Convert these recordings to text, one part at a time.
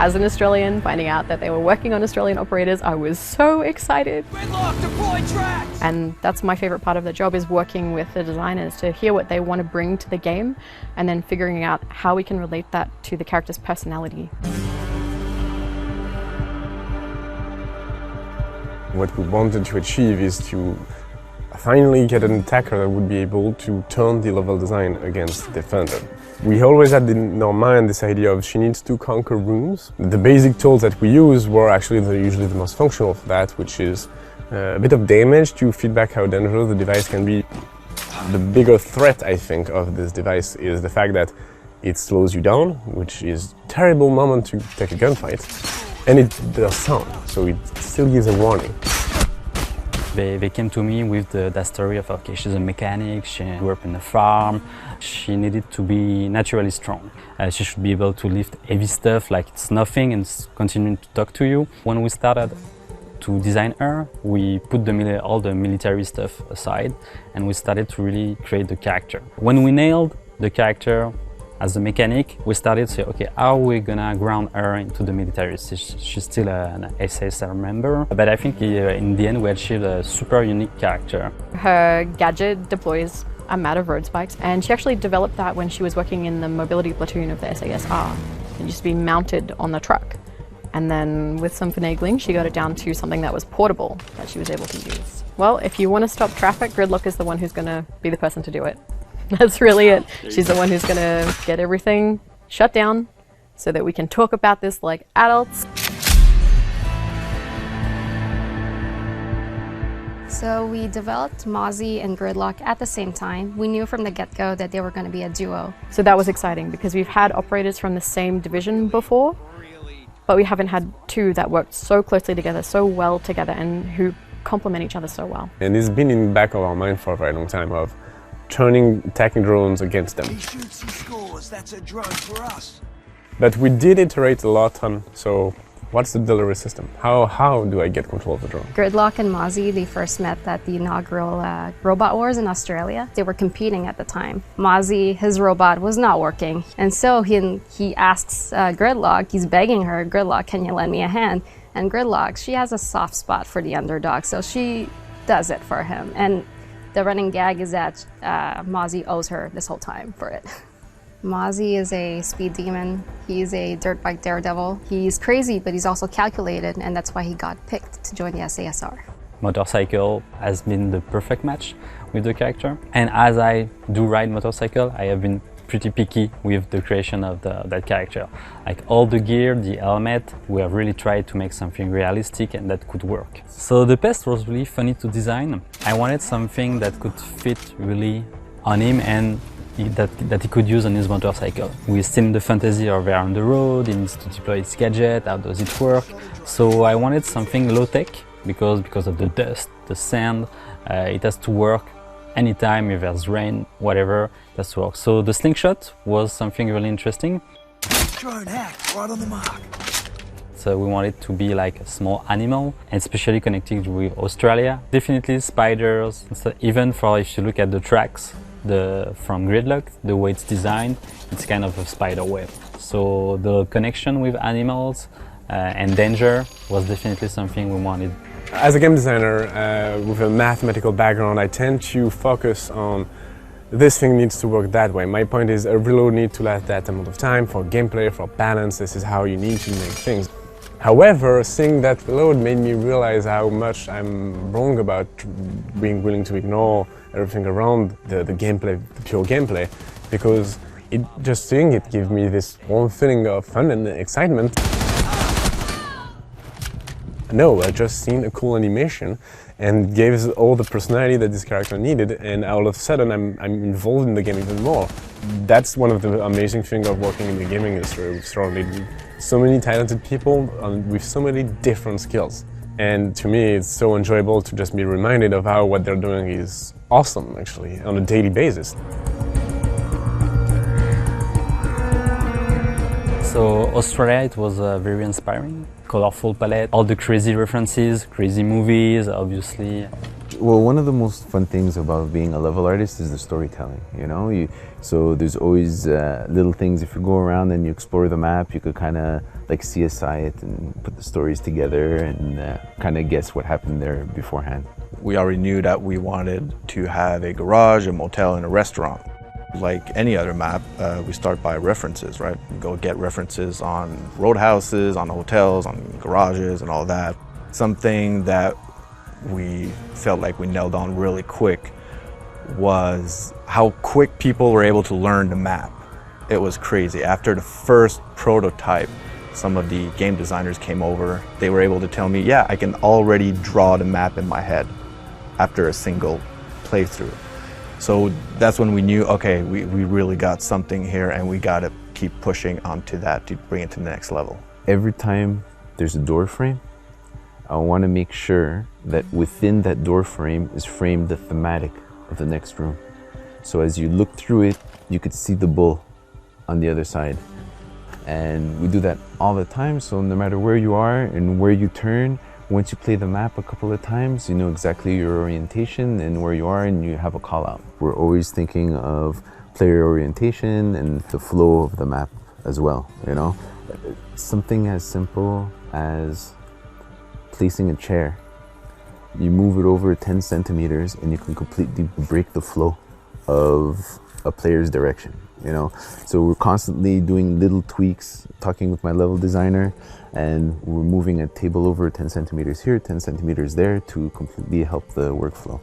as an Australian, finding out that they were working on Australian operators, I was so excited. Gridlock, deploy tracks! And that's my favorite part of the job, is working with the designers to hear what they want to bring to the game and then figuring out how we can relate that to the character's personality. What we wanted to achieve is to finally get an attacker that would be able to turn the level design against the defender. We always had in our mind this idea of she needs to conquer rooms. The basic tools that we use were actually usually the most functional for that, which is a bit of damage to feedback how dangerous the device can be. The bigger threat, I think, of this device is the fact that it slows you down, which is a terrible moment to take a gunfight. And it does sound, so it still gives a warning. They came to me with that story of, okay, she's a mechanic, she grew up in a farm, she needed to be naturally strong. She should be able to lift heavy stuff like it's nothing and continuing to talk to you. When we started to design her, we put all the military stuff aside and we started to really create the character. When we nailed the character as a mechanic, we started to say, okay, how are we gonna ground her into the military? She's still an SSR member, but I think in the end we achieved a super unique character. Her gadget deploys a mat of road spikes, and she actually developed that when she was working in the mobility platoon of the SASR. It used to be mounted on the truck. And then with some finagling, she got it down to something that was portable that she was able to use. Well, if you want to stop traffic, Gridlock is the one who's going to be the person to do it. That's really it. She's the one who's going to get everything shut down so that we can talk about this like adults. So we developed Mozzie and Gridlock at the same time. We knew from the get-go that they were going to be a duo. So that was exciting because we've had operators from the same division before, but we haven't had two that worked so closely together, so well together, and who complement each other so well. And it's been in the back of our mind for a very long time of turning attacking drones against them. He shoots, he scores. That's a drone for us. But we did iterate a lot on, so what's the delivery system? How do I get control of the drone? Gridlock and Mozzie, they first met at the inaugural Robot Wars in Australia. They were competing at the time. Mozzie, his robot was not working. And so he asks Gridlock, he's begging her, Gridlock, can you lend me a hand? And Gridlock, she has a soft spot for the underdog, so she does it for him. And the running gag is that Mozzie owes her this whole time for it. Mozzie is a speed demon. He's a dirt bike daredevil. He's crazy, but he's also calculated, and that's why he got picked to join the SASR. Motorcycle has been the perfect match with the character. And as I do ride motorcycle, I have been pretty picky with the creation of that character. Like all the gear, the helmet, we have really tried to make something realistic and that could work. So the pest was really funny to design. I wanted something that could fit really on him and that he could use on his motorcycle. We still in the fantasy of where on the road, he needs to deploy his gadget, how does it work? So I wanted something low-tech because of the dust, the sand, it has to work anytime, if there's rain, whatever, it has to work. So the slingshot was something really interesting. Drone hack, right on the mark. So we wanted to be like a small animal, and especially connected with Australia. Definitely spiders, so even for if you look at the tracks, from Gridlock, the way it's designed, it's kind of a spider web. So the connection with animals and danger was definitely something we wanted. As a game designer with a mathematical background, I tend to focus on this thing needs to work that way. My point is a reload needs to last that amount of time for gameplay, for balance. This is how you need to make things. However, seeing that reload made me realize how much I'm wrong about being willing to ignore everything around the gameplay, the pure gameplay, because just seeing it gives me this warm feeling of fun and excitement. No, I just seen a cool animation and gave us all the personality that this character needed, and all of a sudden I'm involved in the game even more. That's one of the amazing things of working in the gaming industry. We've surrounded so many talented people with so many different skills. And to me, it's so enjoyable to just be reminded of how what they're doing is awesome, actually, on a daily basis. So Australia, it was very inspiring. Colorful palette, all the crazy references, crazy movies, obviously. Well, one of the most fun things about being a level artist is the storytelling, you know? So there's always little things. If you go around and you explore the map, you could kind of like CSI it and put the stories together and kind of guess what happened there beforehand. We already knew that we wanted to have a garage, a motel, and a restaurant. Like any other map, we start by references, right? We go get references on roadhouses, on hotels, on garages, and all that. Something that we felt like we nailed on really quick was how quick people were able to learn the map. It was crazy. After the first prototype, some of the game designers came over. They were able to tell me, yeah, I can already draw the map in my head after a single playthrough. So that's when we knew, okay, we really got something here and we got to keep pushing onto that to bring it to the next level. Every time there's a door frame, I want to make sure that within that door frame is framed the thematic of the next room. So as you look through it, you could see the bull on the other side. And we do that all the time, so no matter where you are and where you turn, once you play the map a couple of times, you know exactly your orientation and where you are and you have a call out. We're always thinking of player orientation and the flow of the map as well, you know? Something as simple as placing a chair. You move it over 10 centimeters and you can completely break the flow of a player's direction, you know? So we're constantly doing little tweaks, talking with my level designer, and we're moving a table over 10 centimeters here, 10 centimeters there to completely help the workflow.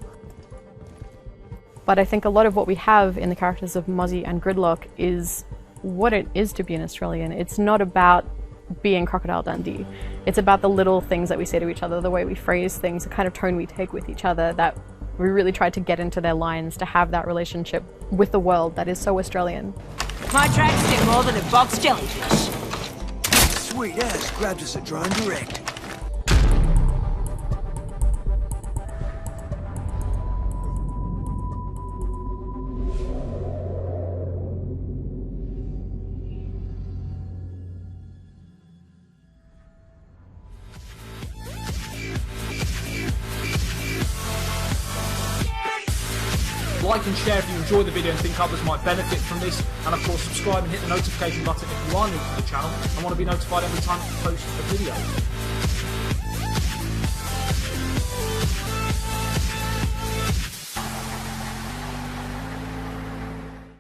But I think a lot of what we have in the characters of Mozzie and Gridlock is what it is to be an Australian. It's not about being Crocodile Dundee. It's about the little things that we say to each other, the way we phrase things, the kind of tone we take with each other, that we really try to get into their lines to have that relationship with the world that is so Australian. My tracks do more than a box jellyfish. Sweet ass grabbed us a drone direct. Like and share if you enjoy the video and think others might benefit from this, and of course subscribe and hit the notification button if you are new to the channel and want to be notified every time I post a video.